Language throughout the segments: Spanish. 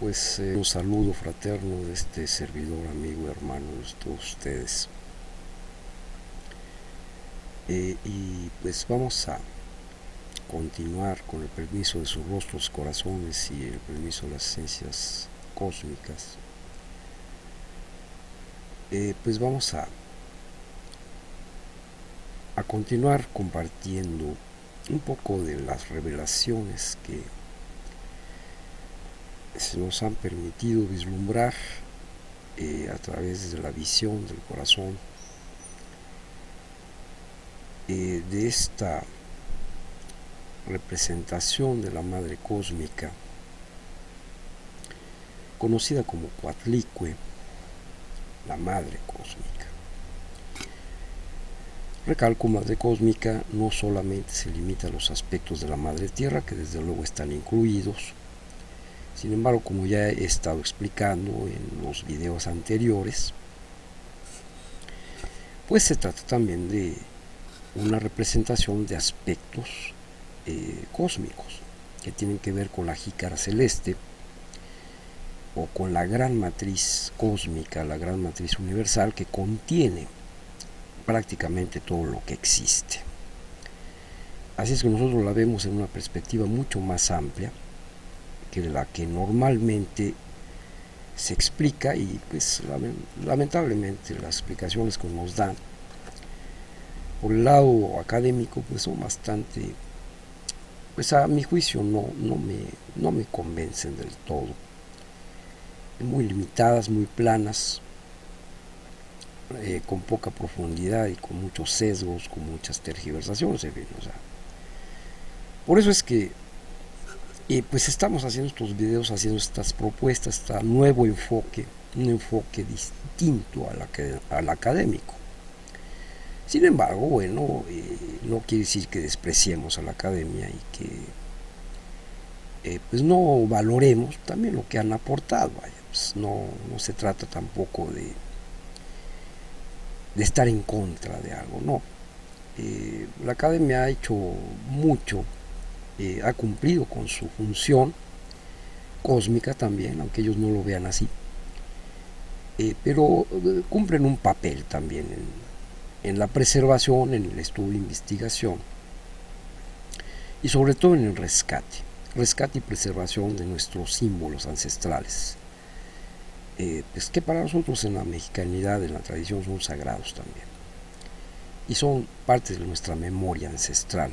pues un saludo fraterno de este servidor, amigo, hermano de todos ustedes. Y pues vamos a continuar con el permiso de sus rostros, corazones y el permiso de las esencias cósmicas. Pues vamos a continuar compartiendo un poco de las revelaciones que se nos han permitido vislumbrar a través de la visión del corazón, de esta representación de la Madre Cósmica, conocida como Coatlicue, la Madre Cósmica. Recalco, Madre Cósmica no solamente se limita a los aspectos de la Madre Tierra, que desde luego están incluidos. Sin embargo, como ya he estado explicando en los videos anteriores, pues se trata también de una representación de aspectos cósmicos que tienen que ver con la jícara celeste o con la gran matriz cósmica, la gran matriz universal que contiene prácticamente todo lo que existe. Así es que nosotros la vemos en una perspectiva mucho más amplia que la que normalmente se explica, y pues lamentablemente las explicaciones que nos dan por el lado académico pues son bastante, pues a mi juicio no me convencen del todo, muy limitadas, muy planas, con poca profundidad y con muchos sesgos, con muchas tergiversaciones, en fin, o sea, por eso es que pues estamos haciendo estos videos, haciendo estas propuestas, este nuevo enfoque, un enfoque distinto al académico. Sin embargo, bueno, no quiere decir que despreciemos a la academia y que pues no valoremos también lo que han aportado. Pues no se trata tampoco de estar en contra de algo, no. La academia ha hecho mucho, ha cumplido con su función cósmica también, aunque ellos no lo vean así, pero cumplen un papel también en la preservación, en el estudio e investigación y sobre todo en el rescate y preservación de nuestros símbolos ancestrales, pues que para nosotros en la mexicanidad, en la tradición, son sagrados también y son parte de nuestra memoria ancestral,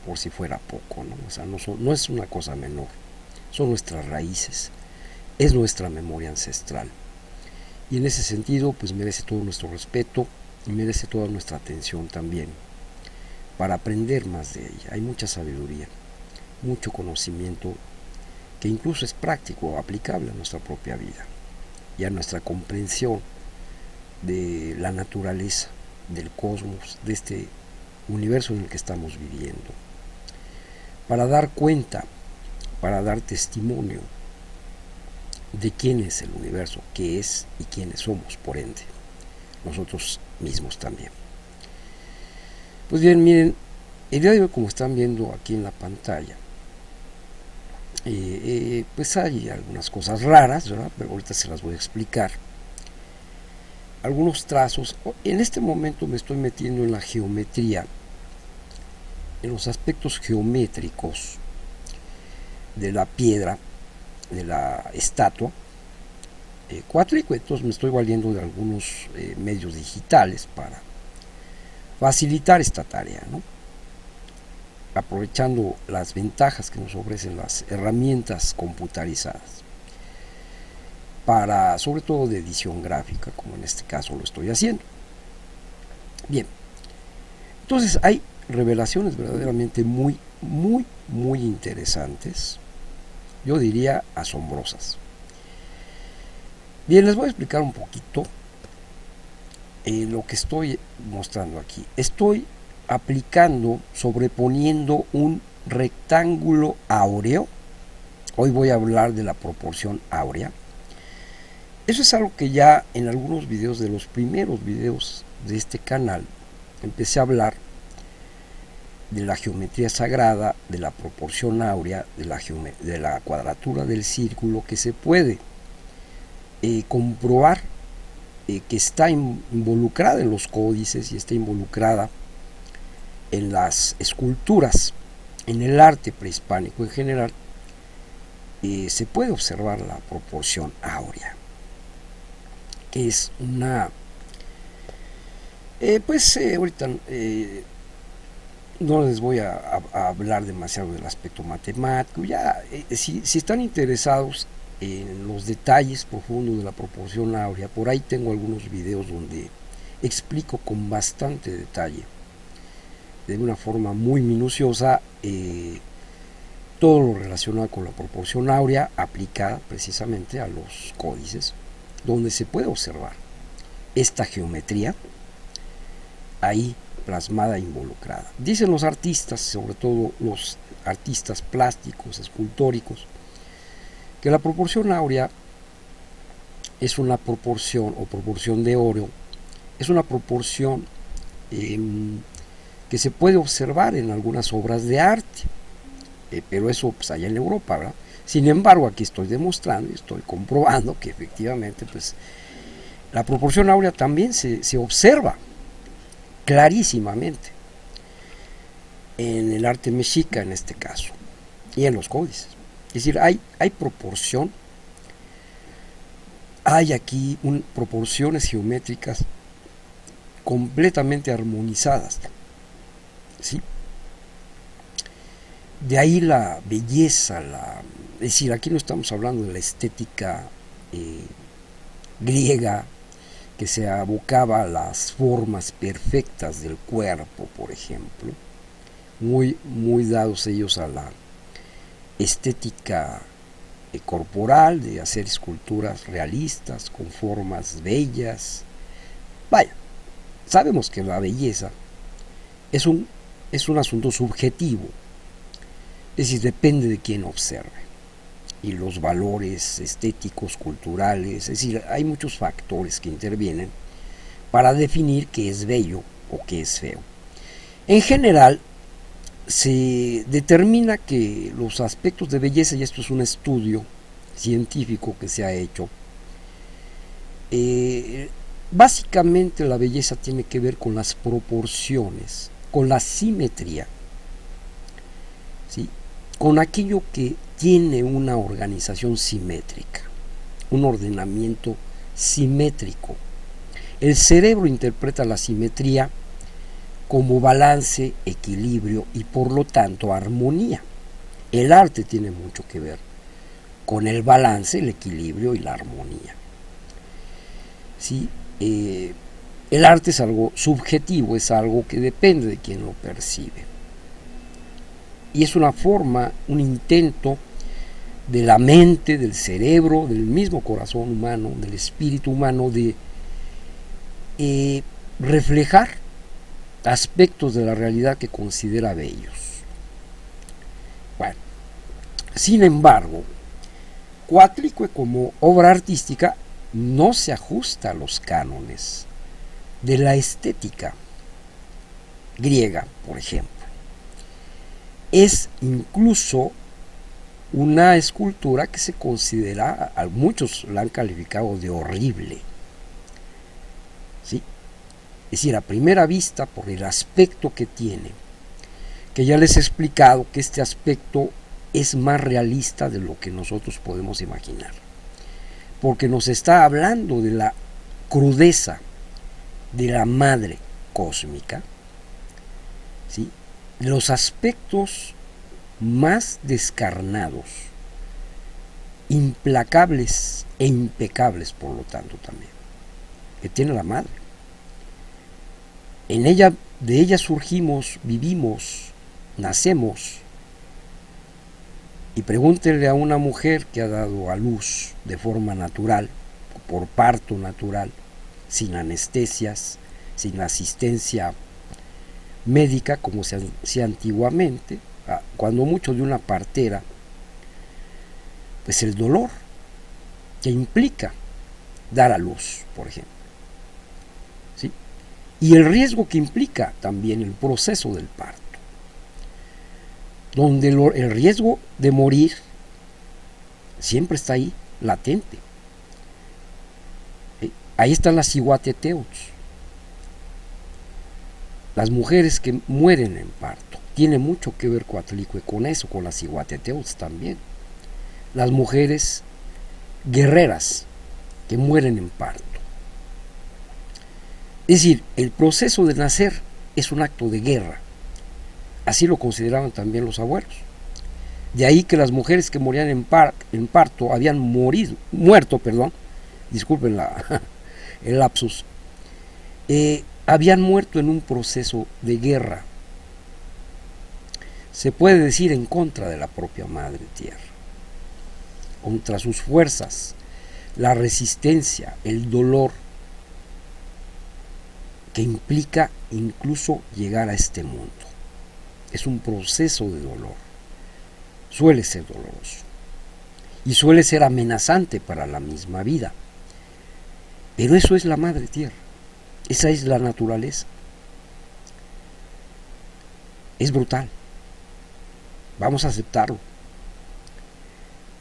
por si fuera poco, ¿no? O sea, no es una cosa menor, son nuestras raíces, es nuestra memoria ancestral, y en ese sentido pues merece todo nuestro respeto y merece toda nuestra atención también, para aprender más de ella. Hay mucha sabiduría, mucho conocimiento que incluso es práctico, aplicable a nuestra propia vida y a nuestra comprensión de la naturaleza, del cosmos, de este universo en el que estamos viviendo, para dar cuenta, para dar testimonio de quién es el universo, qué es y quiénes somos, por ende, nosotros mismos también. Pues bien, miren, el día de hoy, como están viendo aquí en la pantalla, pues hay algunas cosas raras, ¿verdad? Pero ahorita se las voy a explicar. Algunos trazos. En este momento me estoy metiendo en la geometría, en los aspectos geométricos de la piedra, de la estatua Coatlicue. Entonces me estoy valiendo de algunos medios digitales para facilitar esta tarea, ¿no? Aprovechando las ventajas que nos ofrecen las herramientas computarizadas, para, sobre todo de edición gráfica, como en este caso lo estoy haciendo. Bien, entonces hay revelaciones verdaderamente muy interesantes, yo diría asombrosas. Bien, les voy a explicar un poquito lo que estoy mostrando aquí. Estoy aplicando, sobreponiendo un rectángulo áureo. Hoy voy a hablar de la proporción áurea. Eso es algo que ya en algunos videos, de los primeros videos de este canal, empecé a hablar de la geometría sagrada, de la proporción áurea, de la cuadratura del círculo, que se puede comprobar que está involucrada en los códices y está involucrada en las esculturas, en el arte prehispánico en general. Se puede observar la proporción áurea, que es una ahorita no les voy a hablar demasiado del aspecto matemático. Ya si están interesados en los detalles profundos de la proporción áurea, por ahí tengo algunos videos donde explico con bastante detalle, de una forma muy minuciosa, todo lo relacionado con la proporción áurea aplicada precisamente a los códices, donde se puede observar esta geometría ahí plasmada e involucrada. Dicen los artistas, sobre todo los artistas plásticos, escultóricos, que la proporción áurea es una proporción, o proporción de oro, es una proporción que se puede observar en algunas obras de arte, pero eso pues allá en Europa, ¿verdad? Sin embargo, aquí estoy demostrando y estoy comprobando que efectivamente pues la proporción áurea también se observa clarísimamente en el arte mexica, en este caso, y en los códices. Es decir, hay proporción, hay aquí proporciones geométricas completamente armonizadas, ¿sí? De ahí la belleza, es decir, aquí no estamos hablando de la estética griega, que se abocaba a las formas perfectas del cuerpo, por ejemplo, muy dados ellos a la estética corporal, de hacer esculturas realistas, con formas bellas. Vaya, sabemos que la belleza es un asunto subjetivo, es decir, depende de quien observe, y los valores estéticos, culturales, es decir, hay muchos factores que intervienen para definir qué es bello o qué es feo. En general, se determina que los aspectos de belleza, y esto es un estudio científico que se ha hecho, básicamente la belleza tiene que ver con las proporciones, con la simetría, ¿sí? Con aquello que tiene una organización simétrica, un ordenamiento simétrico. El cerebro interpreta la simetría como balance, equilibrio y por lo tanto armonía. El arte tiene mucho que ver con el balance, el equilibrio y la armonía. ¿Sí? El arte es algo subjetivo, es algo que depende de quien lo percibe. Y es una forma, un intento de la mente, del cerebro, del mismo corazón humano, del espíritu humano, de reflejar aspectos de la realidad que considera bellos. Bueno, sin embargo, Coatlicue como obra artística no se ajusta a los cánones de la estética griega, por ejemplo. Es incluso una escultura que se considera, a muchos la han calificado de horrible, ¿sí? Es decir, a primera vista, por el aspecto que tiene, que ya les he explicado que este aspecto es más realista de lo que nosotros podemos imaginar, porque nos está hablando de la crudeza de la madre cósmica, ¿sí? Los aspectos más descarnados, implacables e impecables, por lo tanto, también, que tiene la madre. En ella, de ella surgimos, vivimos, nacemos. Y pregúntenle a una mujer que ha dado a luz de forma natural, por parto natural, sin anestesias, sin asistencia médica como se hacía antiguamente, cuando mucho de una partera, pues el dolor que implica dar a luz, por ejemplo, ¿sí? Y el riesgo que implica también el proceso del parto. donde el riesgo de morir siempre está ahí, latente. Ahí están las Cihuateteots, las mujeres que mueren en parto. Tiene mucho que ver Coatlicue con eso, con las Cihuateteots también. Las mujeres guerreras que mueren en parto. Es decir, el proceso de nacer es un acto de guerra. Así lo consideraban también los abuelos. De ahí que las mujeres que morían en parto habían muerto, disculpen el lapsus, habían muerto en un proceso de guerra. Se puede decir en contra de la propia Madre Tierra, contra sus fuerzas, la resistencia, el dolor que implica incluso llegar a este mundo. Es un proceso de dolor, suele ser doloroso y suele ser amenazante para la misma vida, pero eso es la Madre Tierra, esa es la naturaleza. Es brutal, vamos a aceptarlo.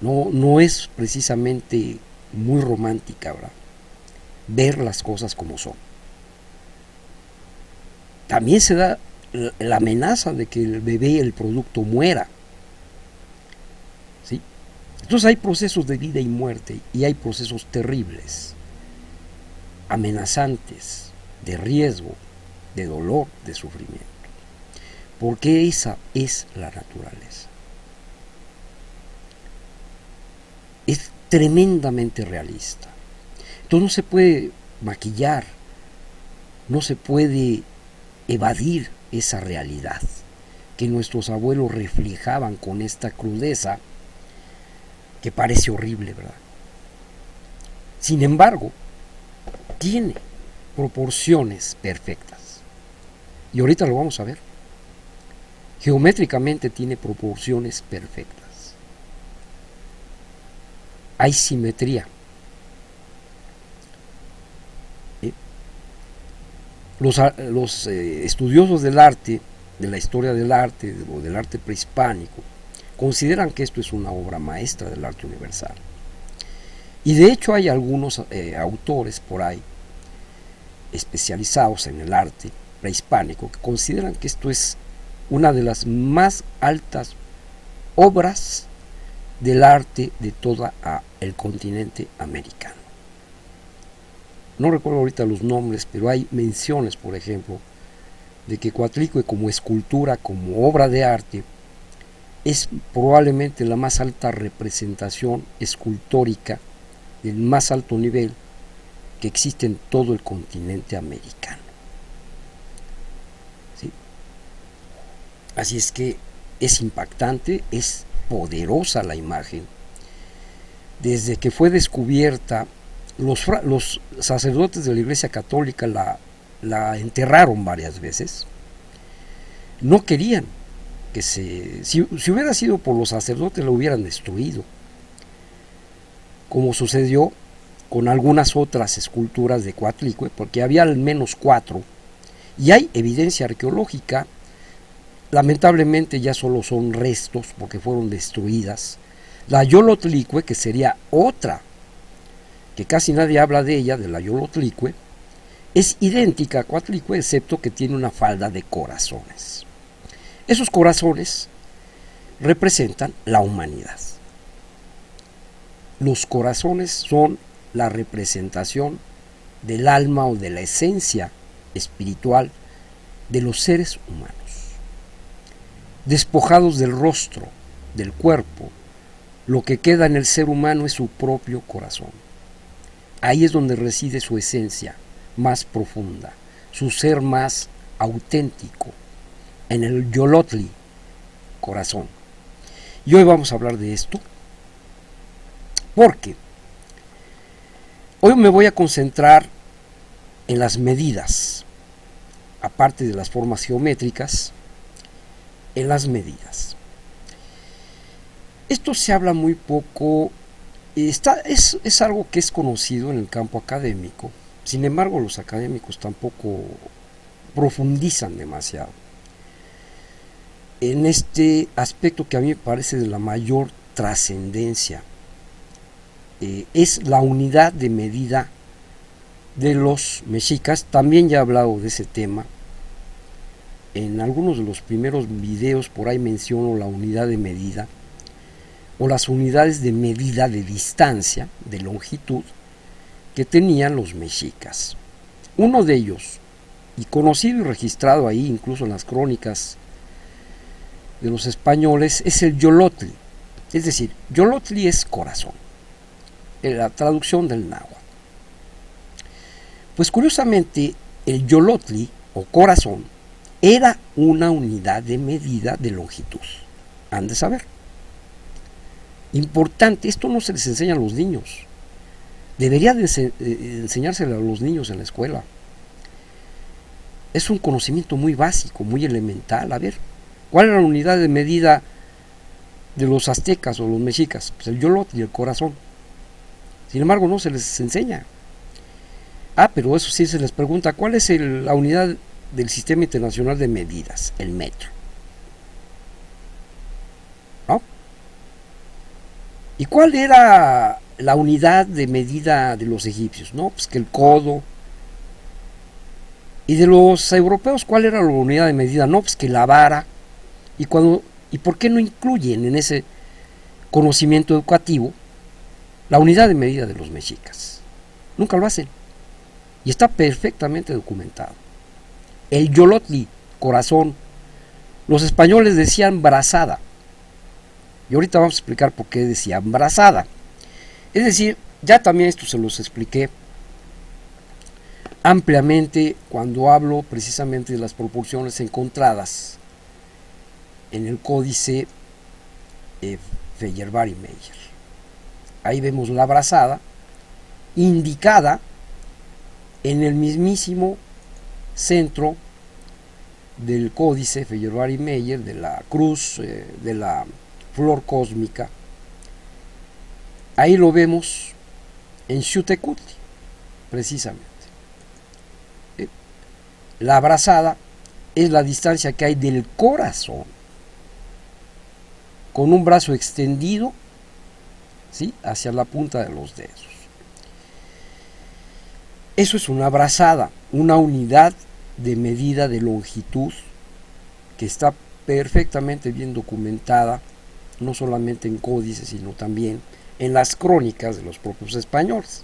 No es precisamente muy romántica, ¿verdad?, ver las cosas como son. También se da la amenaza de que el bebé, el producto, muera. ¿Sí? Entonces hay procesos de vida y muerte, y hay procesos terribles, amenazantes, de riesgo, de dolor, de sufrimiento. Porque esa es la naturaleza. Es tremendamente realista. Entonces no se puede maquillar, no se puede evadir esa realidad que nuestros abuelos reflejaban con esta crudeza que parece horrible, ¿verdad? Sin embargo, tiene proporciones perfectas. Y ahorita lo vamos a ver. Geométricamente tiene proporciones perfectas. Hay simetría. Los estudiosos del arte, de la historia del arte o del arte prehispánico, consideran que esto es una obra maestra del arte universal. Y de hecho hay algunos autores por ahí especializados en el arte prehispánico que consideran que esto es una de las más altas obras del arte de todo el continente americano. No recuerdo ahorita los nombres, pero hay menciones, por ejemplo, de que Coatlicue como escultura, como obra de arte, es probablemente la más alta representación escultórica del más alto nivel que existe en todo el continente americano. ¿Sí? Así es que es impactante, es poderosa la imagen. Desde que fue descubierta, los sacerdotes de la Iglesia Católica la enterraron varias veces. No querían que si hubiera sido por los sacerdotes, la hubieran destruido, como sucedió con algunas otras esculturas de Coatlicue, porque había al menos 4, y hay evidencia arqueológica. Lamentablemente ya solo son restos porque fueron destruidas. La Yolotlicue, que sería otra, que casi nadie habla de ella, de la Yolotlicue, es idéntica a Coatlicue, excepto que tiene una falda de corazones. Esos corazones representan la humanidad. Los corazones son la representación del alma o de la esencia espiritual de los seres humanos. Despojados del rostro, del cuerpo, lo que queda en el ser humano es su propio corazón. Ahí es donde reside su esencia más profunda, su ser más auténtico, en el Yolotli, corazón. Y hoy vamos a hablar de esto, porque hoy me voy a concentrar en las medidas, aparte de las formas geométricas, en las medidas. Esto se habla muy poco, es algo que es conocido en el campo académico. Sin embargo, los académicos tampoco profundizan demasiado. en este aspecto que a mí me parece de la mayor trascendencia. Es la unidad de medida de los mexicas. También ya he hablado de ese tema. En algunos de los primeros videos por ahí menciono la unidad de medida o las unidades de medida de distancia, de longitud, que tenían los mexicas. Uno de ellos, y conocido y registrado ahí incluso en las crónicas de los españoles, es el yolotli. Es decir, yolotli es corazón, en la traducción del náhuatl. Pues curiosamente, el yolotli o corazón era una unidad de medida de longitud. Han de saber. Importante, esto no se les enseña a los niños. Debería de enseñárselo a los niños en la escuela. Es un conocimiento muy básico, muy elemental. A ver, ¿cuál era la unidad de medida de los aztecas o los mexicas? Pues el yolotli, el corazón. Sin embargo, no se les enseña. Pero eso sí se les pregunta, ¿cuál es la unidad del Sistema Internacional de Medidas? El metro. ¿No? ¿Y cuál era la unidad de medida de los egipcios? No, pues que el codo. ¿Y de los europeos cuál era la unidad de medida? No, pues que la vara. ¿Y por qué no incluyen en ese conocimiento educativo la unidad de medida de los mexicas? Nunca lo hacen. Y está perfectamente documentado. El yolotli, corazón. Los españoles decían brazada. Y ahorita vamos a explicar por qué decían brazada. Es decir, ya también esto se los expliqué ampliamente cuando hablo precisamente de las proporciones encontradas en el códice Feyerabad-Meyer. Ahí vemos la brazada indicada en el mismísimo centro del códice Feyerabad-Meyer, de la cruz, de la flor cósmica. Ahí lo vemos en Xiuhtecuhtli, precisamente. La brazada es la distancia que hay del corazón con un brazo extendido, ¿sí?, hacia la punta de los dedos. Eso es una brazada, una unidad de medida de longitud que está perfectamente bien documentada, no solamente en códices, sino también en las crónicas de los propios españoles.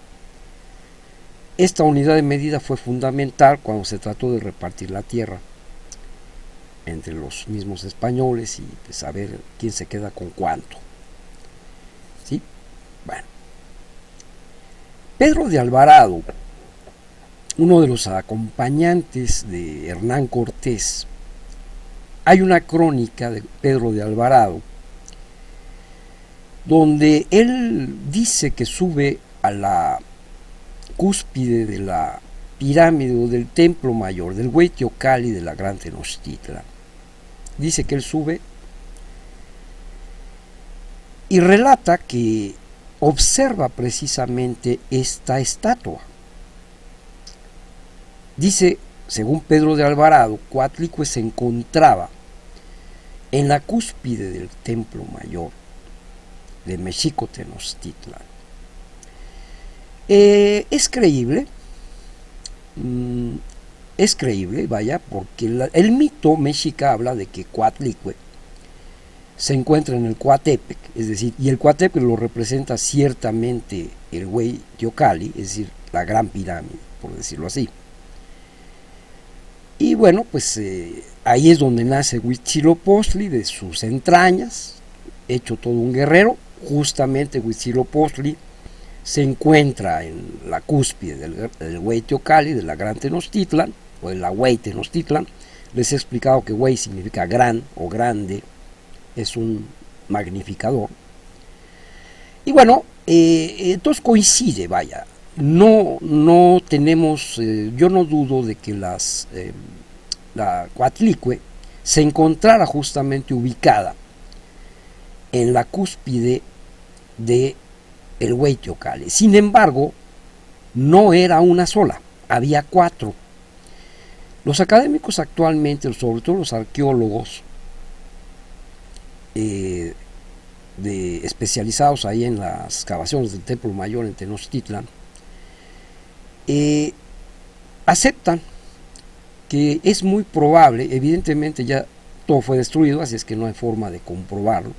Esta unidad de medida fue fundamental cuando se trató de repartir la tierra entre los mismos españoles y de saber quién se queda con cuánto. ¿Sí? Bueno. Pedro de Alvarado, uno de los acompañantes de Hernán Cortés, hay una crónica de Pedro de Alvarado donde él dice que sube a la cúspide de la pirámide o del templo mayor, del Hueyteocalli de la Gran Tenochtitlan. Dice que él sube y relata que observa precisamente esta estatua. Dice, según Pedro de Alvarado, Coatlicue se encontraba en la cúspide del templo mayor de Mexico Tenochtitlan. Es creíble, vaya, porque el mito mexica habla de que Coatlicue se encuentra en el Coatepec, es decir, y el Coatepec lo representa ciertamente el Hueyteocalli, es decir, la gran pirámide, por decirlo así. Y bueno, pues ahí es donde nace Huitzilopochtli, de sus entrañas, hecho todo un guerrero. Justamente Huitzilopochtli se encuentra en la cúspide del Hueyteocalli, de la Gran Tenochtitlan, o de la Huey Tenochtitlan. Les he explicado que Huey significa gran o grande, es un magnificador. Y bueno, entonces coincide, vaya. No tenemos, yo no dudo de que la Coatlicue se encontrara justamente ubicada en la cúspide de el Hueyteocalli. Sin embargo, no era una sola, había 4. Los académicos actualmente, sobre todo los arqueólogos, eh, especializados ahí en las excavaciones del Templo Mayor en Tenochtitlan, aceptan que es muy probable, evidentemente ya todo fue destruido, así es que no hay forma de comprobarlo.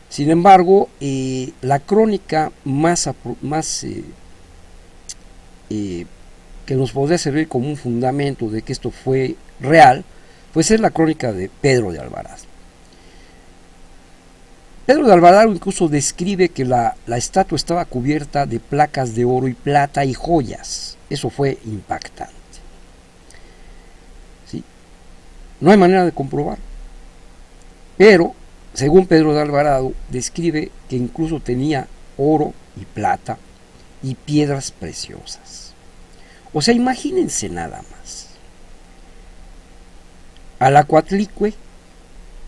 Sin embargo, la crónica más que nos podría servir como un fundamento de que esto fue real, pues es la crónica de Pedro de Alvarado. Pedro de Alvarado incluso describe que la estatua estaba cubierta de placas de oro y plata y joyas. Eso fue impactante. ¿Sí? No hay manera de comprobar. Pero, según Pedro de Alvarado, describe que incluso tenía oro y plata y piedras preciosas. O sea, imagínense nada más. A la Coatlicue,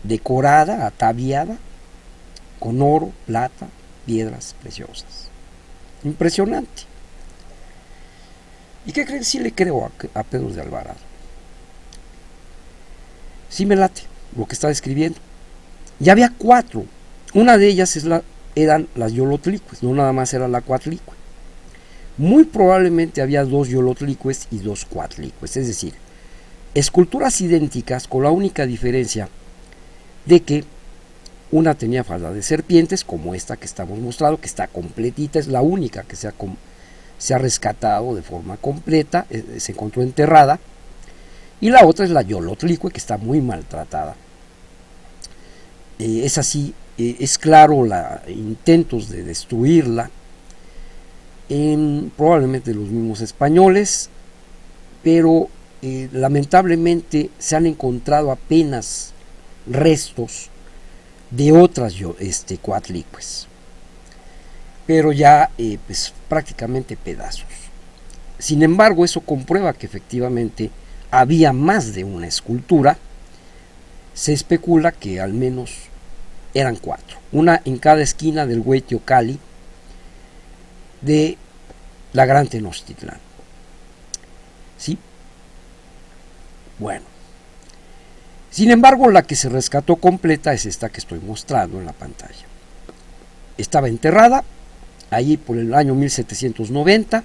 decorada, ataviada, con oro, plata, piedras preciosas. Impresionante. ¿Y qué creen? Sí le creo a Pedro de Alvarado. Sí me late lo que está describiendo. Y había 4. Una de ellas eran las Yolotlicues, no nada más era la Coatlicue. Muy probablemente había 2 Yolotlicues y 2 Coatlicues, es decir, esculturas idénticas con la única diferencia de que una tenía falda de serpientes, como esta que estamos mostrando, que está completita, es la única que se ha rescatado de forma completa, se encontró enterrada, y la otra es la Yolotlicue, que está muy maltratada. Es así, es claro intentos de destruirla, probablemente los mismos españoles, pero lamentablemente se han encontrado apenas restos de otras Coatlicues, pero ya pues prácticamente pedazos. Sin embargo, eso comprueba que efectivamente había más de una escultura. Se especula que al menos eran 4, una en cada esquina del Hueyteocalli de la Gran Tenochtitlán. ¿Sí? Bueno. Sin embargo, la que se rescató completa es esta que estoy mostrando en la pantalla. Estaba enterrada allí por el año 1790.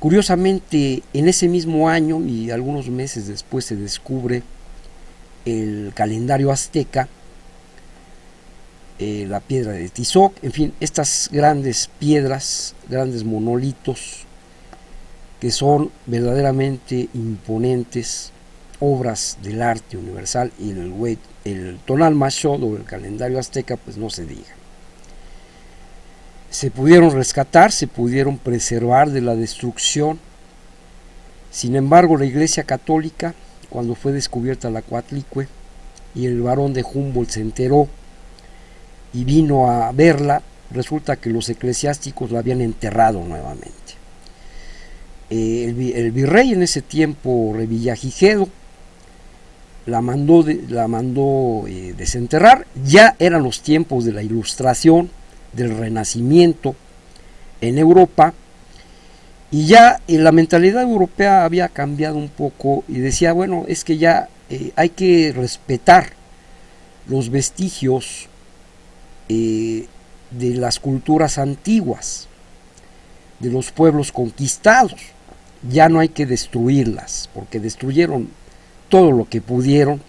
Curiosamente, en ese mismo año y algunos meses después se descubre el calendario azteca, la piedra de Tizoc, en fin, estas grandes piedras, grandes monolitos que son verdaderamente imponentes, obras del arte universal, y el Tonal Machod o el calendario azteca, pues no se diga. Se pudieron rescatar, se pudieron preservar de la destrucción. Sin embargo, la Iglesia Católica, cuando fue descubierta la Coatlicue y el barón de Humboldt se enteró y vino a verla, resulta que los eclesiásticos la habían enterrado nuevamente. El virrey en ese tiempo, Revillagigedo, la mandó desenterrar. Ya eran los tiempos de la Ilustración, del Renacimiento en Europa, y ya la mentalidad europea había cambiado un poco y decía, bueno, es que ya hay que respetar los vestigios de las culturas antiguas, de los pueblos conquistados. Ya no hay que destruirlas, porque destruyeron todo lo que pudieron,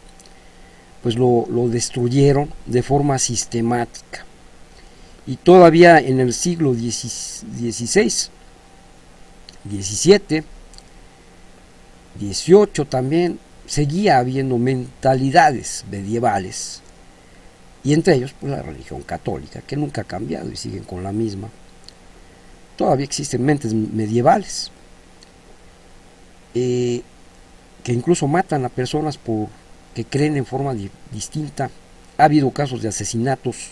pues lo destruyeron de forma sistemática. Y todavía en el siglo XVI, XVII, XVIII también seguía habiendo mentalidades medievales, y entre ellos pues la religión católica, que nunca ha cambiado y siguen con la misma. Todavía existen mentes medievales que incluso matan a personas porque creen en forma distinta. Ha habido casos de asesinatos,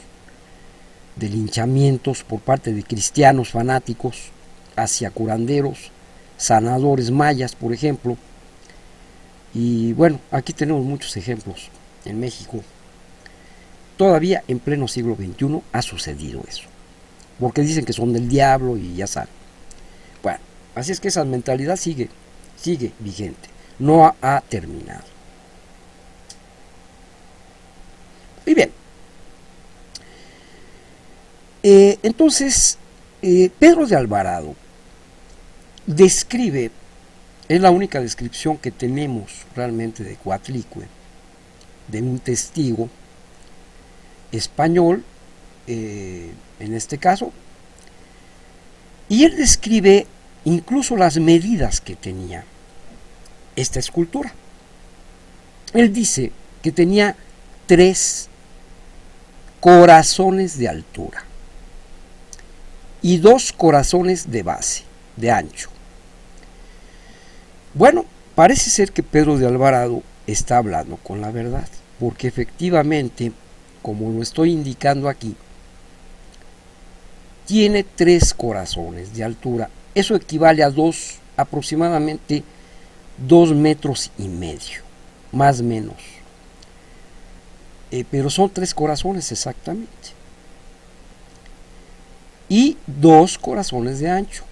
de linchamientos por parte de cristianos fanáticos hacia curanderos, sanadores mayas, por ejemplo. Y bueno, aquí tenemos muchos ejemplos en México. Todavía en pleno siglo XXI ha sucedido eso, porque dicen que son del diablo y ya saben. Bueno, así es que esa mentalidad sigue vigente, no ha terminado. Y bien, entonces Pedro de Alvarado describe, es la única descripción que tenemos realmente de Coatlicue, de un testigo español, en este caso, y él describe incluso las medidas que tenía esta escultura. Él dice que tenía 3 corazones de altura y 2 corazones de base, de ancho. Bueno, parece ser que Pedro de Alvarado está hablando con la verdad, porque efectivamente, como lo estoy indicando aquí, tiene 3 corazones de altura. Eso equivale a aproximadamente 2,5 metros, más o menos. Pero son 3 corazones exactamente. Y 2 corazones de ancho.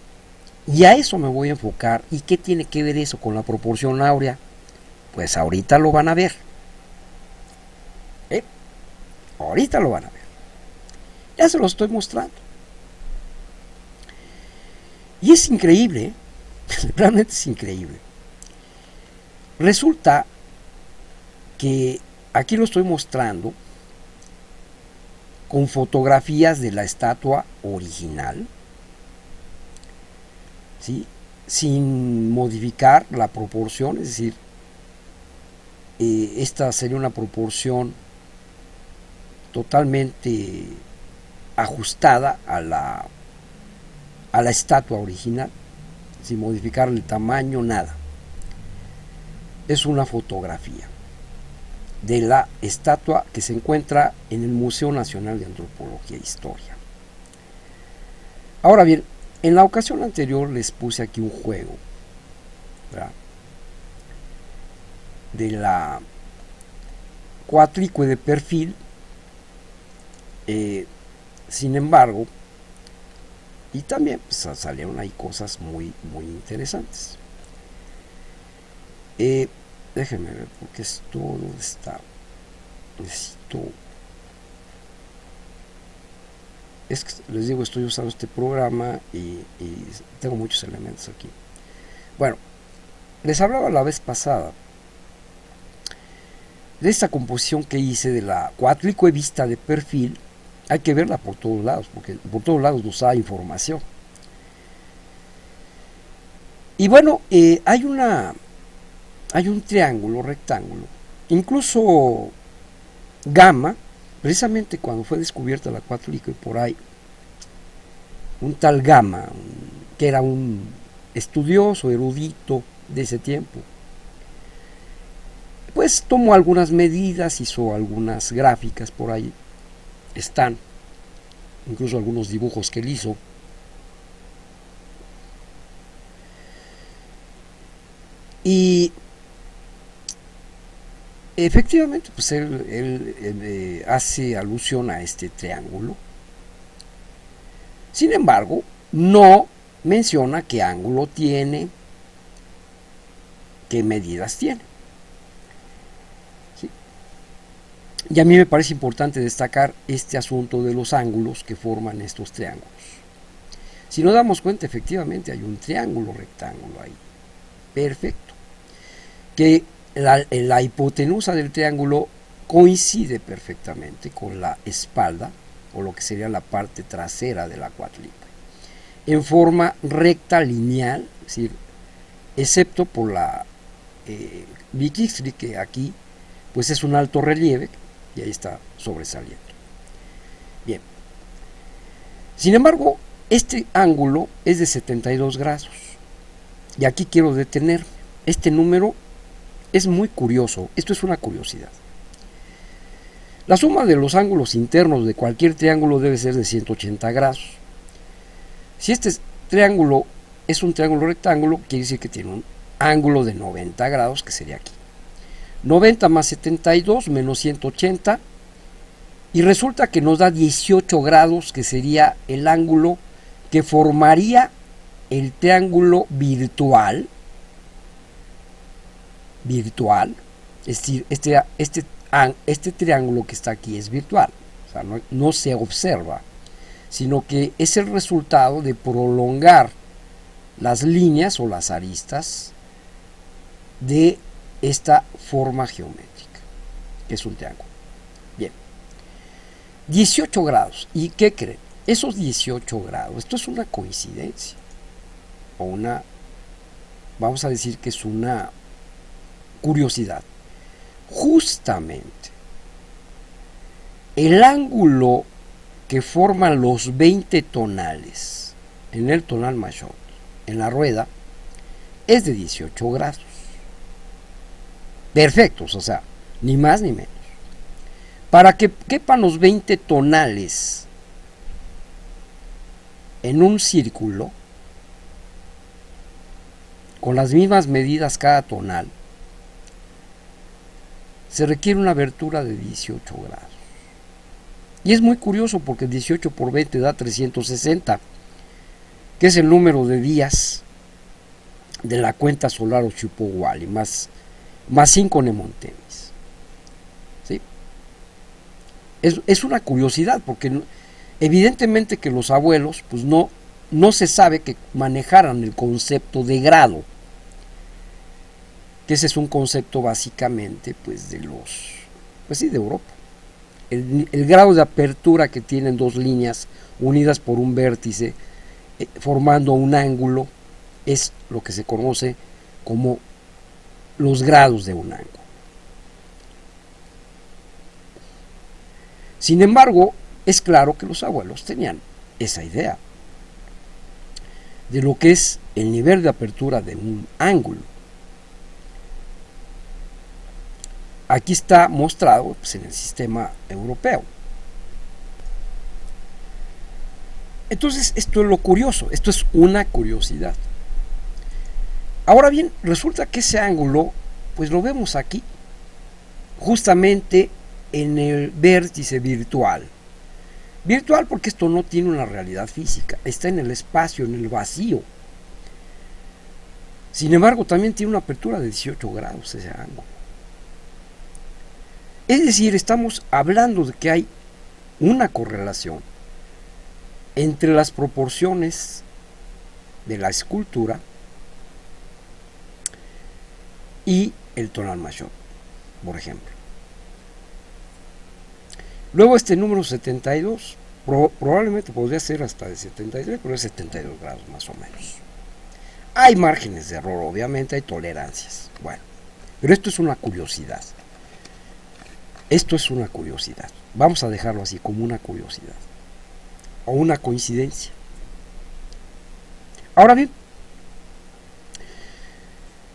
Y a eso me voy a enfocar. ¿Y qué tiene que ver eso con la proporción áurea? Pues ahorita lo van a ver. Ahorita lo van a ver. Ya se lo estoy mostrando. Y es increíble, realmente es increíble. Resulta que aquí lo estoy mostrando con fotografías de la estatua original, ¿sí? Sin modificar la proporción, es decir, esta sería una proporción totalmente ajustada a la estatua original, sin modificar el tamaño, nada. Es una fotografía de la estatua que se encuentra en el Museo Nacional de Antropología e Historia. Ahora bien, en la ocasión anterior les puse aquí un juego, ¿verdad?, de la Coatlicue de perfil. Sin embargo, y también pues, salieron ahí cosas muy, muy interesantes. Déjenme ver, porque esto ¿dónde está? Necesito. Es que les digo, estoy usando este programa y tengo muchos elementos aquí. Bueno, les hablaba la vez pasada de esta composición que hice de la Coatlicue vista de perfil. Hay que verla por todos lados, porque por todos lados nos da información. Y bueno, hay un triángulo, rectángulo. Incluso Gama, precisamente cuando fue descubierta la Coatlicue, por ahí, un tal Gama, que era un estudioso, erudito de ese tiempo, pues tomó algunas medidas, hizo algunas gráficas, por ahí están, incluso algunos dibujos que él hizo. Y efectivamente, pues él hace alusión a este triángulo. Sin embargo, no menciona qué ángulo tiene, qué medidas tiene. ¿Sí? Y a mí me parece importante destacar este asunto de los ángulos que forman estos triángulos. Si nos damos cuenta, efectivamente hay un triángulo rectángulo ahí. Perfecto. Que la hipotenusa del triángulo coincide perfectamente con la espalda, o lo que sería la parte trasera de la Coatlicue, en forma recta lineal, es decir, excepto por la Bixli, que aquí pues es un alto relieve y ahí está sobresaliendo. Bien. Sin embargo, este ángulo es de 72 grados. Y aquí quiero detenerme. Este número es muy curioso. Esto es una curiosidad. La suma de los ángulos internos de cualquier triángulo debe ser de 180 grados. Si este triángulo es un triángulo rectángulo, quiere decir que tiene un ángulo de 90 grados, que sería aquí. 90 más 72 menos 180, y resulta que nos da 18 grados, que sería el ángulo que formaría el triángulo virtual, es decir, este este triángulo que está aquí es virtual, o sea, no se observa, sino que es el resultado de prolongar las líneas o las aristas de esta forma geométrica, que es un triángulo. Bien, 18 grados. ¿Y qué creen? Esos 18 grados, esto es una coincidencia, o una, vamos a decir que es una curiosidad. Justamente el ángulo que forman los 20 tonales en el tonal mayor, en la rueda, es de 18 grados. Perfectos, o sea, ni más ni menos. Para que quepan los 20 tonales en un círculo, con las mismas medidas cada tonal, se requiere una abertura de 18 grados. Y es muy curioso porque 18 por 20 da 360, que es el número de días de la cuenta solar Oshipowali, más 5 Nemontemis. ¿Sí? Es una curiosidad porque evidentemente que los abuelos pues no se sabe que manejaran el concepto de grado, que ese es un concepto básicamente pues de Europa. El grado de apertura que tienen dos líneas unidas por un vértice formando un ángulo es lo que se conoce como los grados de un ángulo. Sin embargo, es claro que los abuelos tenían esa idea de lo que es el nivel de apertura de un ángulo. Aquí está mostrado pues, en el sistema europeo. Entonces, esto es lo curioso, esto es una curiosidad. Ahora bien, resulta que ese ángulo, pues lo vemos aquí, justamente en el vértice virtual. Virtual porque esto no tiene una realidad física, está en el espacio, en el vacío. Sin embargo, también tiene una apertura de 18 grados ese ángulo. Es decir, estamos hablando de que hay una correlación entre las proporciones de la escultura y el tonal mayor, por ejemplo. Luego este número 72 probablemente podría ser hasta de 73, pero es 72 grados más o menos. Hay márgenes de error, obviamente, hay tolerancias. Bueno, pero esto es una curiosidad. Esto es una curiosidad. Vamos a dejarlo así, como una curiosidad. O una coincidencia. Ahora bien,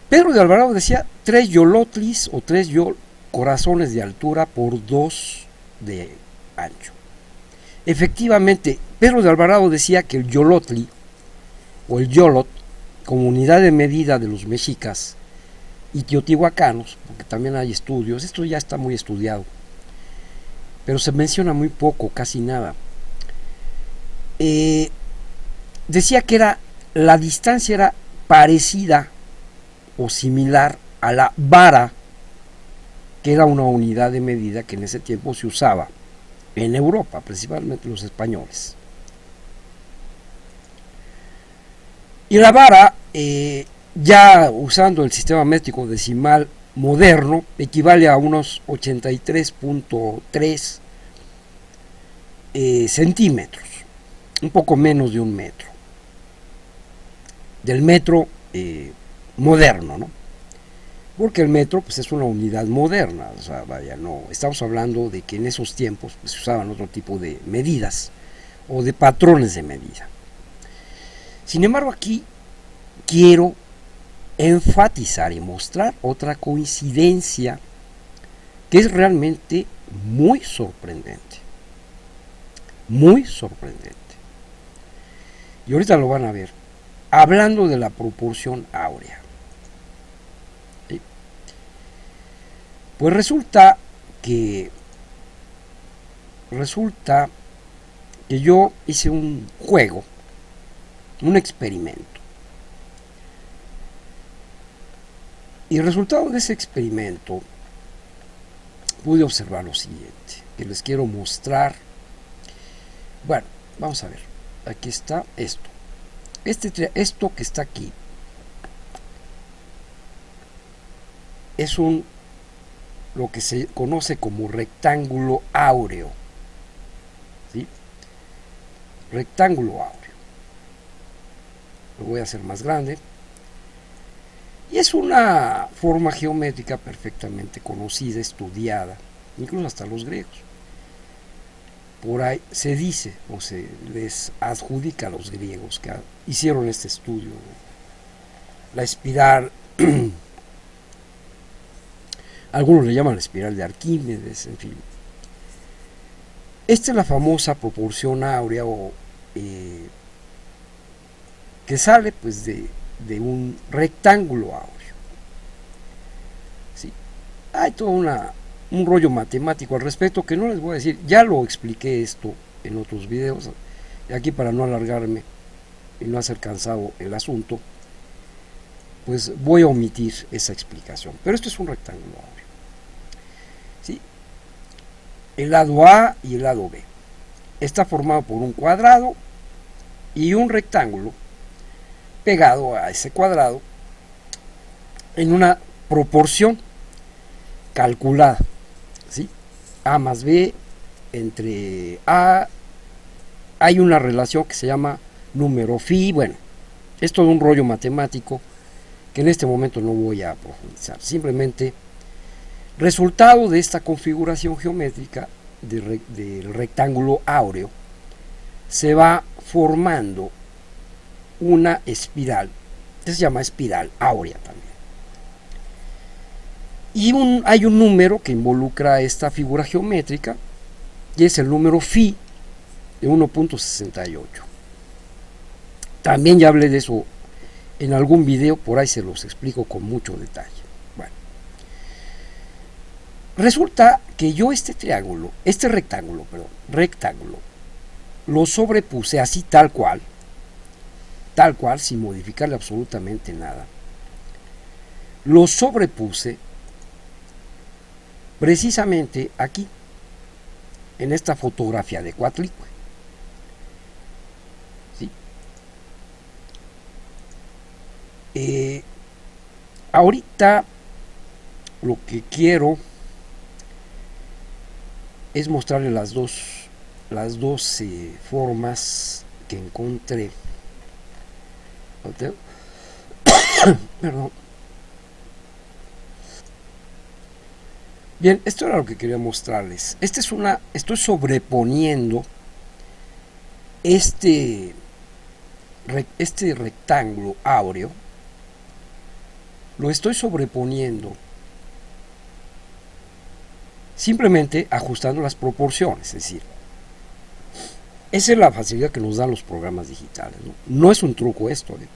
Pedro de Alvarado decía 3 yolotlis o 3 corazones de altura por 2 de ancho. Efectivamente, Pedro de Alvarado decía que el yolotli o el yolot, como unidad de medida de los mexicas y teotihuacanos, porque también hay estudios, esto ya está muy estudiado, pero se menciona muy poco, casi nada. Decía que la distancia era parecida o similar a la vara, que era una unidad de medida que en ese tiempo se usaba en Europa, principalmente los españoles. Y la vara, ya usando el sistema métrico decimal moderno, equivale a unos 83.3 centímetros, un poco menos de un metro, del metro moderno, ¿no? Porque el metro pues, es una unidad moderna, o sea, vaya, no, estamos hablando de que en esos tiempos pues, se usaban otro tipo de medidas o de patrones de medida. Sin embargo, aquí quiero enfatizar y mostrar otra coincidencia que es realmente muy sorprendente. Muy sorprendente. Y ahorita lo van a ver. Hablando de la proporción áurea. ¿Sí? Pues resulta que yo hice un juego, un experimento. Y el resultado de ese experimento pude observar lo siguiente, que les quiero mostrar. Bueno, vamos a ver, aquí está esto. Esto que está aquí es lo que se conoce como rectángulo áureo, ¿sí? Rectángulo áureo. Lo voy a hacer más grande. Y es una forma geométrica perfectamente conocida, estudiada, incluso hasta los griegos. Por ahí se dice, o se les adjudica a los griegos que hicieron este estudio, la espiral, algunos le llaman la espiral de Arquímedes, en fin. Esta es la famosa proporción áurea que sale pues de un rectángulo áureo. ¿Sí? Hay todo un rollo matemático al respecto que no les voy a decir, ya lo expliqué esto en otros videos, y aquí para no alargarme y no hacer cansado el asunto, pues voy a omitir esa explicación. Pero esto es un rectángulo áureo. ¿Sí? El lado A y el lado B está formado por un cuadrado y un rectángulo pegado a ese cuadrado en una proporción calculada, ¿sí? A más B entre A, hay una relación que se llama número phi. Bueno, es todo un rollo matemático que en este momento no voy a profundizar, simplemente resultado de esta configuración geométrica del rectángulo áureo se va formando una espiral, que se llama espiral áurea también. Y hay un número que involucra esta figura geométrica, y es el número phi de 1.68. También ya hablé de eso en algún video, por ahí se los explico con mucho detalle. Bueno, resulta que yo este rectángulo, lo sobrepuse así tal cual, sin modificarle absolutamente nada. Lo sobrepuse precisamente aquí, en esta fotografía de Coatlicue. ¿Sí? Ahorita lo que quiero es mostrarle las dos formas que encontré. Perdón. Bien, esto era lo que quería mostrarles. Estoy sobreponiendo este rectángulo áureo, lo estoy sobreponiendo simplemente ajustando las proporciones, es decir, esa es la facilidad que nos dan los programas digitales, ¿no? No es un truco esto, ¿eh?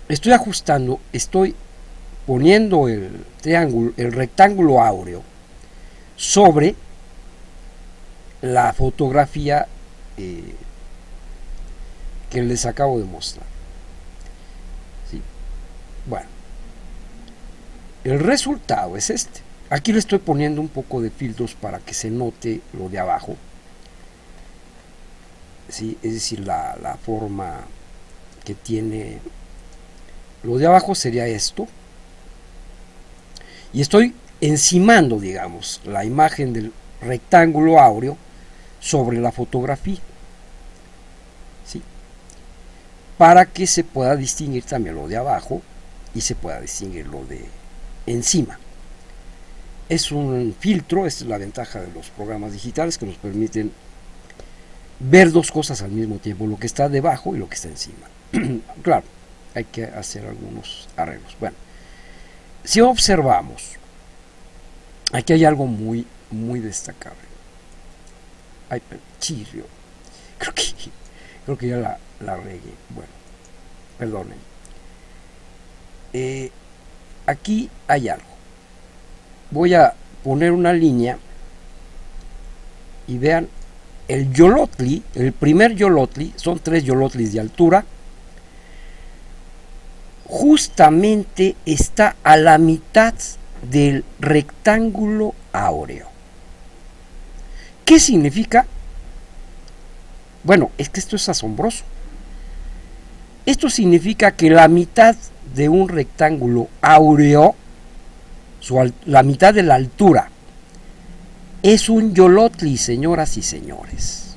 Estoy ajustando, estoy poniendo el rectángulo áureo sobre la fotografía que les acabo de mostrar. ¿Sí? Bueno, el resultado es este. Aquí le estoy poniendo un poco de filtros para que se note lo de abajo. ¿Sí? Es decir, la forma que tiene. Lo de abajo sería esto. Y estoy encimando, digamos, la imagen del rectángulo áureo sobre la fotografía. ¿Sí? Para que se pueda distinguir también lo de abajo y se pueda distinguir lo de encima. Es un filtro, esta es la ventaja de los programas digitales que nos permiten ver dos cosas al mismo tiempo, lo que está debajo y lo que está encima. Claro, hay que hacer algunos arreglos. Bueno, si observamos, aquí hay algo muy, muy destacable. Ay, chirrio. Creo que ya la regué. Bueno, perdonen. Aquí hay algo. Voy a poner una línea y vean el yolotli, el primer yolotli, son 3 yolotlis de altura, justamente está a la mitad del rectángulo áureo. ¿Qué significa? Bueno, es que esto es asombroso. Esto significa que la mitad de un rectángulo áureo, la mitad de la altura, es un yolotli, señoras y señores.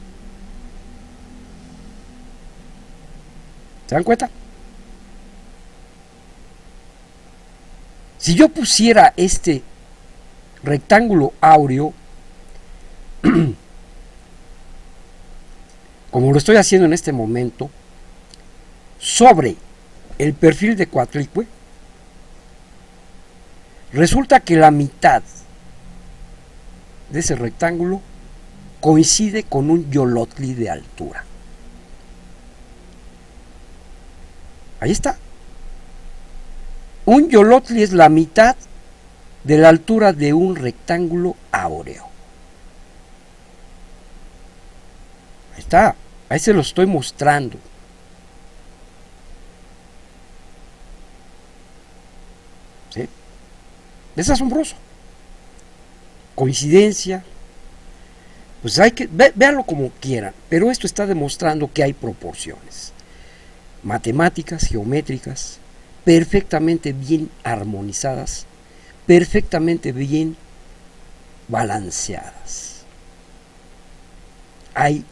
¿Se dan cuenta? Si yo pusiera este rectángulo áureo, como lo estoy haciendo en este momento, sobre el perfil de Coatlicue, resulta que la mitad de ese rectángulo coincide con un yolotli de altura. Ahí está. Un yolotli es la mitad de la altura de un rectángulo áureo. Ahí está. Ahí se lo estoy mostrando. ¿Sí? Es asombroso. Coincidencia. Pues hay que véanlo como quieran, pero esto está demostrando que hay proporciones matemáticas, geométricas, perfectamente bien armonizadas, perfectamente bien balanceadas. Hay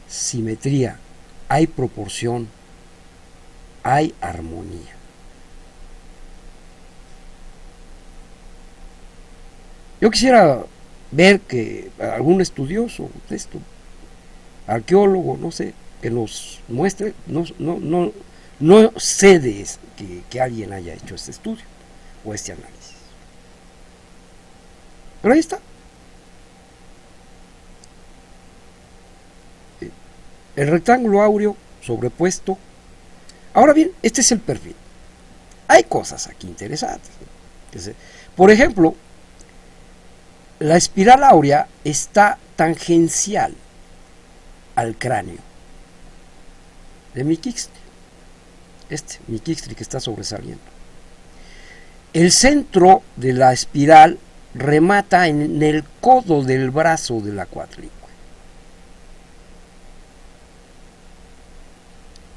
simetría, hay proporción, hay armonía. Yo quisiera ver que algún estudioso de esto, arqueólogo, no sé, que nos muestre, no sé de que alguien haya hecho este estudio o este análisis. Pero ahí está. El rectángulo áureo sobrepuesto. Ahora bien, este es el perfil. Hay cosas aquí interesantes. Por ejemplo, la espiral áurea está tangencial al cráneo de Miquixtli. Miquixtli que está sobresaliendo. El centro de la espiral remata en el codo del brazo de la Coatlicue.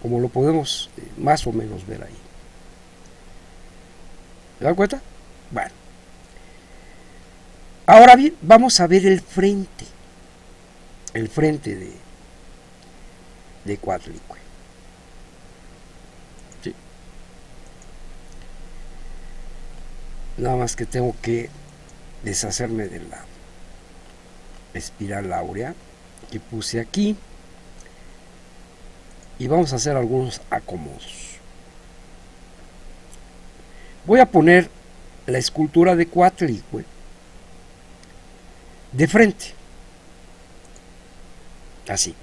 Como lo podemos más o menos ver ahí. ¿Se dan cuenta? Bueno. Ahora bien, vamos a ver el frente. El frente de Coatlicue. ¿Sí? Nada más que tengo que deshacerme de la espiral áurea que puse aquí. Y vamos a hacer algunos acomodos. Voy a poner la escultura de Coatlicue de frente. Así.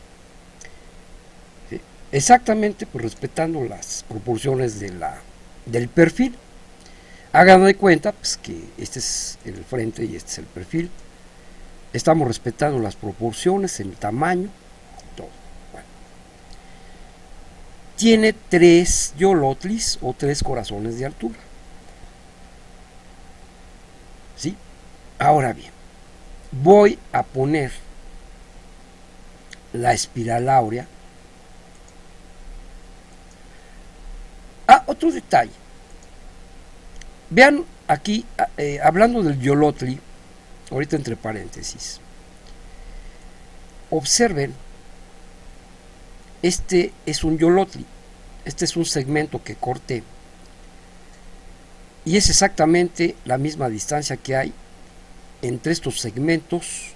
¿Sí? Exactamente, pues respetando las proporciones del perfil. Hagan de cuenta pues, que este es el frente y este es el perfil. Estamos respetando las proporciones, el tamaño, todo. Bueno. Tiene 3 yolotlis o 3 corazones de altura. ¿Sí? Ahora bien, voy a poner la espiral áurea. Otro detalle. Vean aquí, hablando del yolotli, ahorita entre paréntesis. Observen, este es un yolotli, este es un segmento que corté. Y es exactamente la misma distancia que hay entre estos segmentos,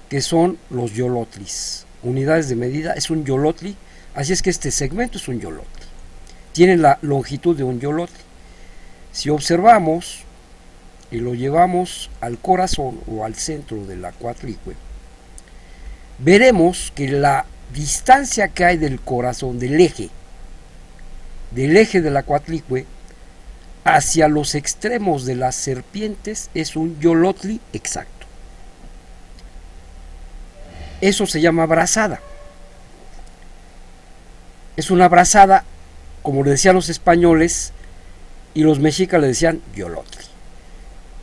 que son los yolotlis. Unidades de medida es un yolotli, así es que este segmento es un yolotli. Tiene la longitud de un yolotli. Si observamos y lo llevamos al corazón o al centro de la Coatlicue, veremos que la distancia que hay del corazón, del eje de la Coatlicue, hacia los extremos de las serpientes es un yolotli exacto. Eso se llama brazada. Es una brazada como le decían los españoles, y los mexicas le decían yolotl,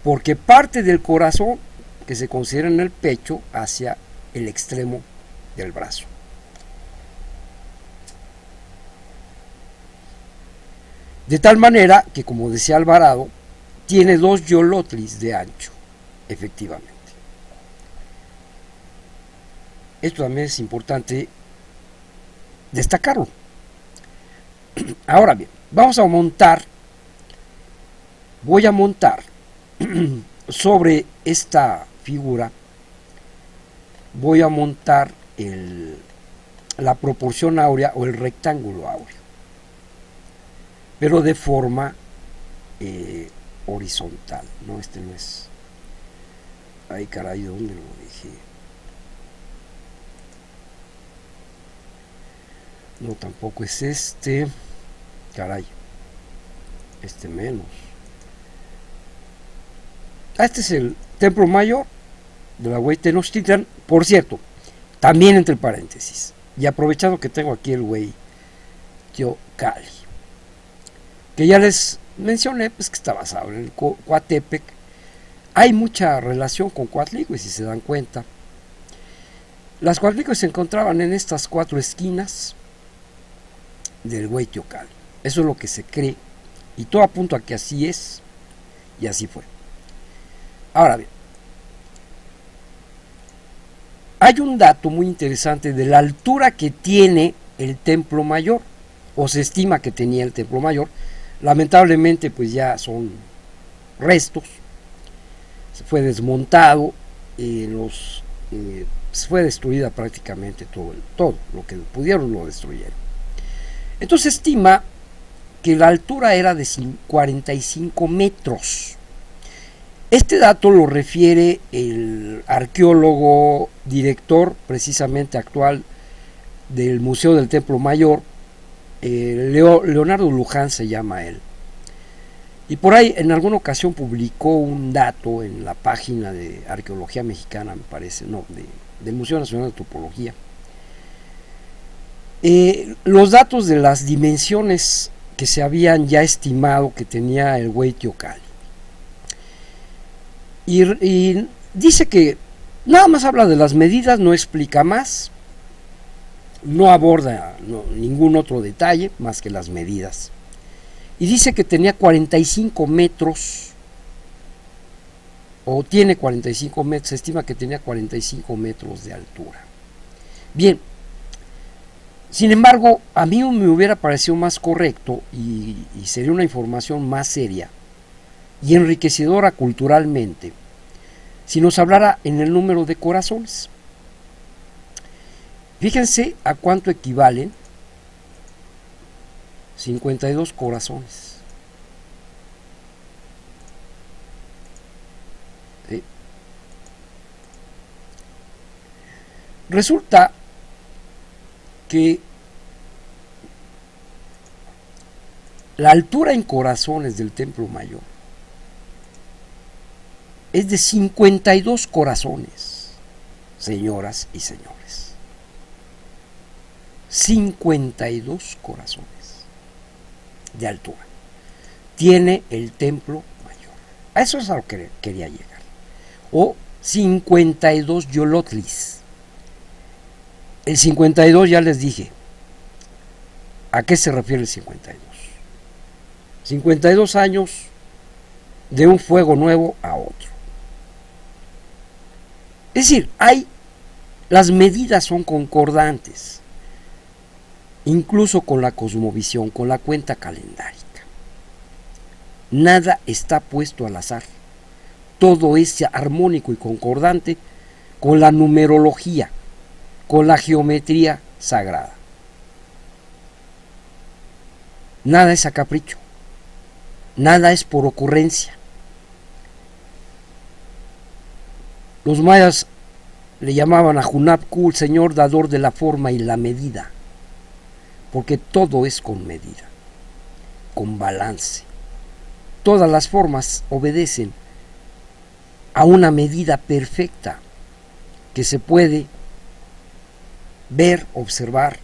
porque parte del corazón que se considera en el pecho hacia el extremo del brazo. De tal manera que, como decía Alvarado, tiene 2 yolotlis de ancho, efectivamente. Esto también es importante destacarlo. Ahora bien, voy a montar sobre esta figura, voy a montar la proporción áurea o el rectángulo áureo, pero de forma horizontal. No, este no es. Ay, caray, ¿dónde lo dejé? No, tampoco es este. Caray, este menos. Este es el templo mayor de la Huey Tenochtitlan, por cierto, también entre paréntesis, y aprovechando que tengo aquí el Huey Teocalli, que ya les mencioné, pues que está basado en el Coatepec. Hay mucha relación con Coatlicue, si se dan cuenta. Las Coatlicue se encontraban en estas 4 esquinas del Huey Teocalli. Eso es lo que se cree, y todo apunta a que así es, y así fue. Ahora bien, hay un dato muy interesante de la altura que tiene el templo mayor, o se estima que tenía el templo mayor. Lamentablemente, pues ya son restos, se fue desmontado, se fue destruida prácticamente todo lo que pudieron lo destruyeron. Entonces se estima que la altura era de 45 metros. Este dato lo refiere el arqueólogo, director precisamente actual del Museo del Templo Mayor, Leonardo Luján se llama él. Y por ahí en alguna ocasión publicó un dato en la página de Arqueología Mexicana, me parece, no, del Museo Nacional de Antropología. Los datos de las dimensiones que se habían ya estimado que tenía el Huey Teocalli. Y dice que nada más habla de las medidas, no explica más, no aborda ningún otro detalle más que las medidas. Y dice que tenía 45 metros, o tiene 45 metros, se estima que tenía 45 metros de altura. Bien, sin embargo, a mí me hubiera parecido más correcto y sería una información más seria y enriquecedora culturalmente si nos hablara en el número de corazones. Fíjense a cuánto equivalen 52 corazones. ¿Sí? Resulta que la altura en corazones del Templo Mayor es de 52 corazones, señoras y señores. 52 corazones de altura tiene el Templo Mayor. A eso es a lo que quería llegar. O 52 yolotlis. El 52 ya les dije. ¿A qué se refiere el 52? 52 años de un fuego nuevo a otro. Es decir, las medidas son concordantes, incluso con la cosmovisión, con la cuenta calendárica. Nada está puesto al azar. Todo es armónico y concordante con la numerología, con la geometría sagrada. Nada es a capricho, nada es por ocurrencia. Los mayas le llamaban a Hunapku el señor dador de la forma y la medida, porque todo es con medida, con balance. Todas las formas obedecen a una medida perfecta que se puede ver, observar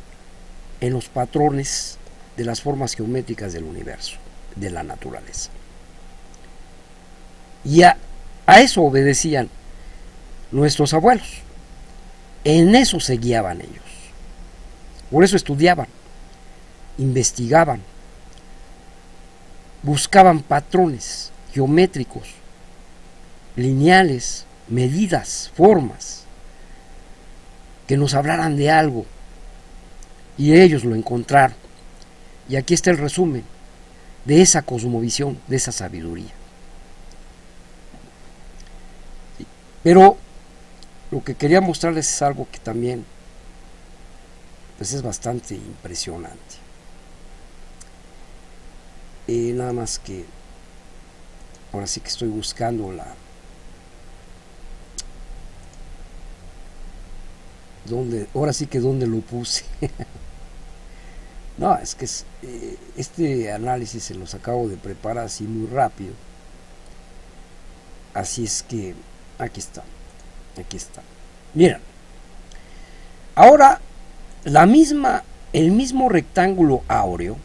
en los patrones de las formas geométricas del universo, de la naturaleza. Y a eso obedecían nuestros abuelos. En eso se guiaban ellos. Por eso estudiaban, investigaban, buscaban patrones geométricos, lineales, medidas, formas, que nos hablaran de algo. Y ellos lo encontraron. Y aquí está el resumen de esa cosmovisión, de esa sabiduría. Pero lo que quería mostrarles es algo que también pues es bastante impresionante. Nada más que ahora sí que estoy buscando ahora sí que dónde lo puse. No, es que este análisis se los acabo de preparar así muy rápido. Así es que aquí está. Miren, ahora el mismo rectángulo áureo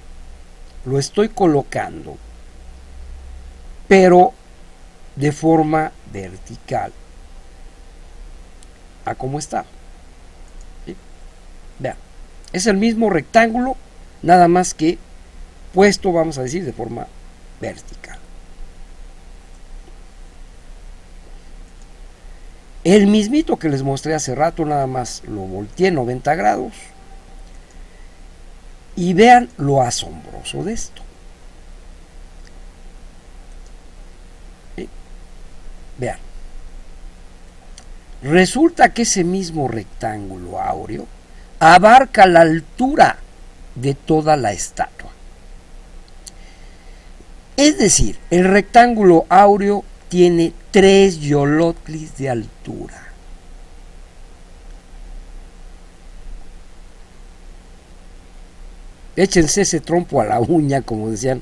lo estoy colocando, pero de forma vertical a como está. ¿Sí? Vean, es el mismo rectángulo, nada más que puesto, vamos a decir, de forma vertical. El mismito que les mostré hace rato, nada más lo volteé 90 grados. Y vean lo asombroso de esto. ¿Sí? Vean. Resulta que ese mismo rectángulo áureo abarca la altura de toda la estatua. Es decir, el rectángulo áureo tiene 3 yolotlis de altura. Échense ese trompo a la uña, como dicen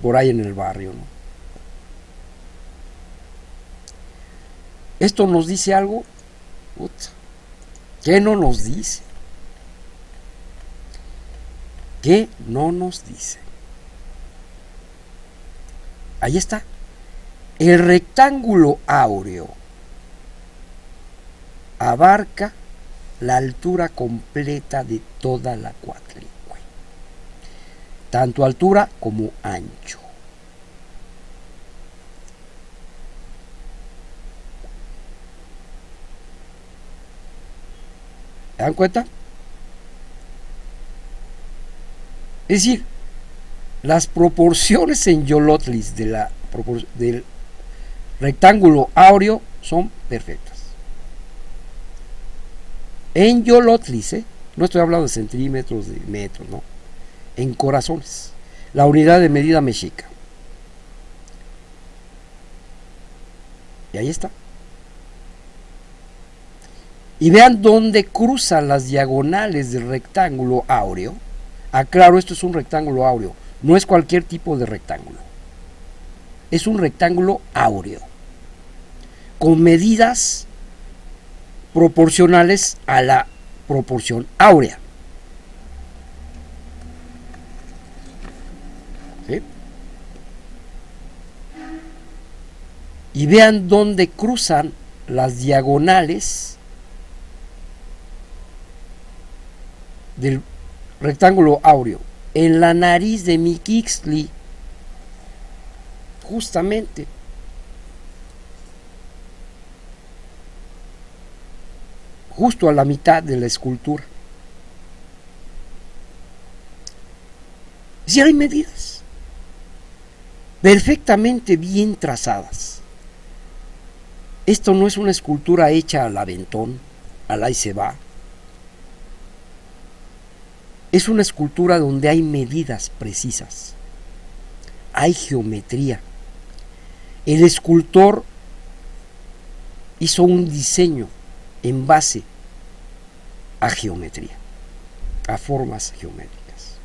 por ahí en el barrio, ¿no? ¿Esto nos dice algo? ¿Qué no nos dice? ¿Qué no nos dice? Ahí está. El rectángulo áureo abarca la altura completa de toda la cuatlicue, tanto altura como ancho. ¿Se dan cuenta? Es decir, las proporciones en yolotlis del rectángulo áureo son perfectas. En yolotlis, no estoy hablando de centímetros, de metros, no. En corazones. La unidad de medida mexica. Y ahí está. Y vean dónde cruzan las diagonales del rectángulo áureo. Aclaro, esto es un rectángulo áureo. No es cualquier tipo de rectángulo. Es un rectángulo áureo. Con medidas proporcionales a la proporción áurea. ¿Sí? Y vean dónde cruzan las diagonales del rectángulo áureo. En la nariz de Miquixtli, justamente. Justo a la mitad de la escultura. Si hay medidas perfectamente bien trazadas. Esto no es una escultura hecha al aventón, al ahí se va. Es una escultura donde hay medidas precisas. Hay geometría. El escultor hizo un diseño en base a geometría, a formas geométricas,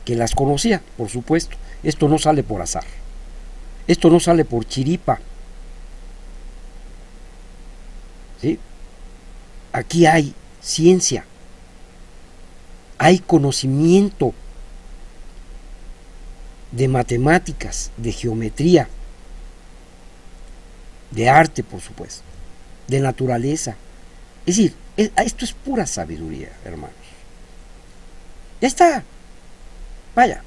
que las conocía, por supuesto. Esto no sale por azar, esto no sale por chiripa, ¿sí? Aquí hay ciencia, hay conocimiento de matemáticas, de geometría, de arte, por supuesto, de naturaleza. Es decir, esto es pura sabiduría, hermanos. Ya está. Vaya,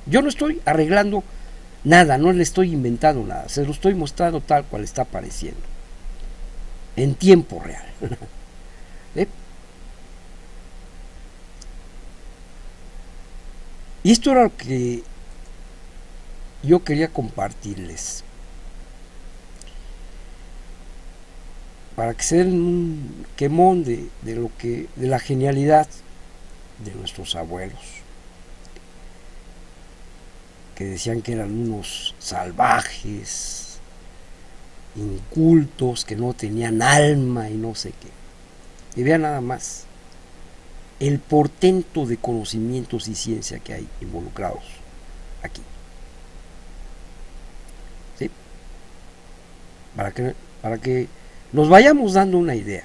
yo no estoy arreglando nada, no le estoy inventando nada, se lo estoy mostrando tal cual está apareciendo, en tiempo real. ¿Eh? Y esto era lo que yo quería compartirles, para que se den un quemón de la genialidad de nuestros abuelos, que decían que eran unos salvajes, incultos, que no tenían alma y no sé qué. Y vean nada más el portento de conocimientos y ciencia que hay involucrados aquí. ¿Sí? Para que nos vayamos dando una idea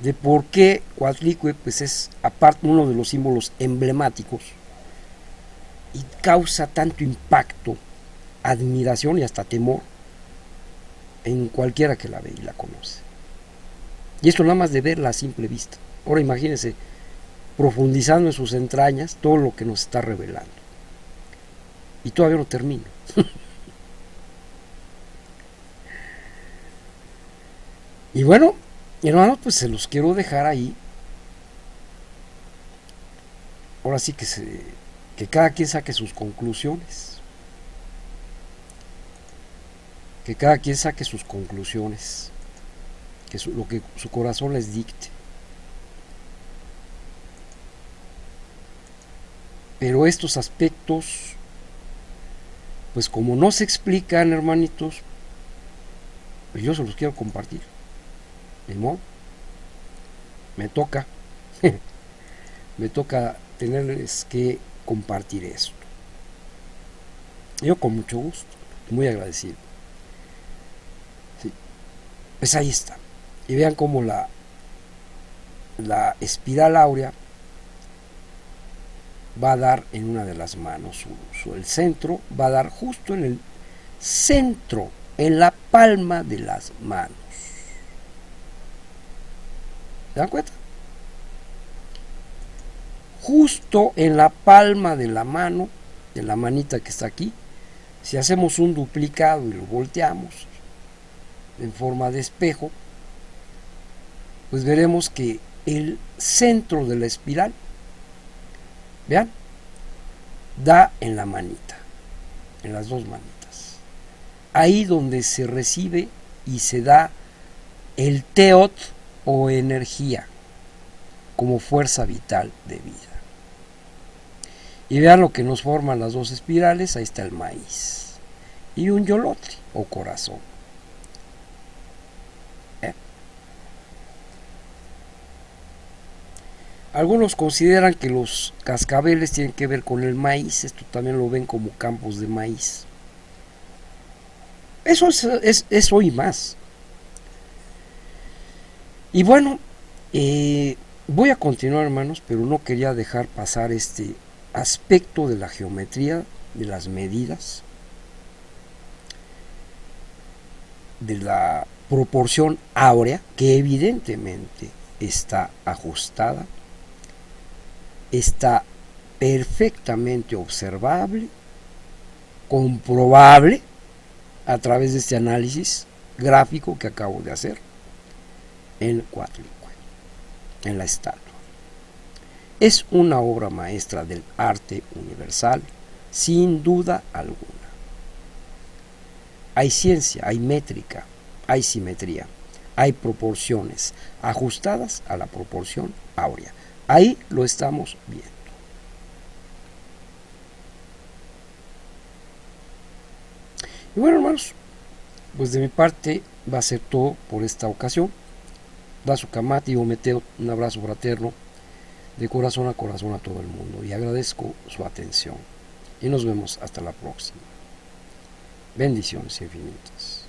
de por qué Coatlicue pues es aparte uno de los símbolos emblemáticos y causa tanto impacto, admiración y hasta temor en cualquiera que la ve y la conoce. Y esto nada más de verla a simple vista. Ahora imagínense, profundizando en sus entrañas, todo lo que nos está revelando. Y todavía no termino. Y bueno, hermanos, pues se los quiero dejar ahí. Ahora sí que cada quien saque sus conclusiones. Que cada quien saque sus conclusiones. Lo que su corazón les dicte. Pero estos aspectos, pues como no se explican, hermanitos, pues yo se los quiero compartir. De modo, me toca, me toca tenerles que compartir esto. Yo con mucho gusto, muy agradecido. Sí. Pues ahí está. Y vean cómo la espiral áurea va a dar en una de las manos. El centro va a dar justo en el centro, en la palma de las manos. ¿Se dan cuenta? Justo en la palma de la mano, de la manita que está aquí, si hacemos un duplicado y lo volteamos en forma de espejo, pues veremos que el centro de la espiral, vean, da en la manita, en las dos manitas. Ahí donde se recibe y se da el teot o energía como fuerza vital de vida. Y vean lo que nos forman las dos espirales. Ahí está el maíz y un yolotl o corazón. Algunos consideran que los cascabeles tienen que ver con el maíz. Esto también lo ven como campos de maíz. Eso es hoy más. Y bueno, voy a continuar, hermanos, pero no quería dejar pasar este aspecto de la geometría, de las medidas, de la proporción áurea, que evidentemente está ajustada, está perfectamente observable, comprobable a través de este análisis gráfico que acabo de hacer en Coatlicue, en la estatua. Es una obra maestra del arte universal, sin duda alguna. Hay ciencia, hay métrica, hay simetría, hay proporciones ajustadas a la proporción áurea. Ahí lo estamos viendo. Y bueno, hermanos, pues de mi parte va a ser todo por esta ocasión. Dasu Kamati o Meteo, un abrazo fraterno de corazón a todo el mundo y agradezco su atención y nos vemos hasta la próxima. Bendiciones infinitas.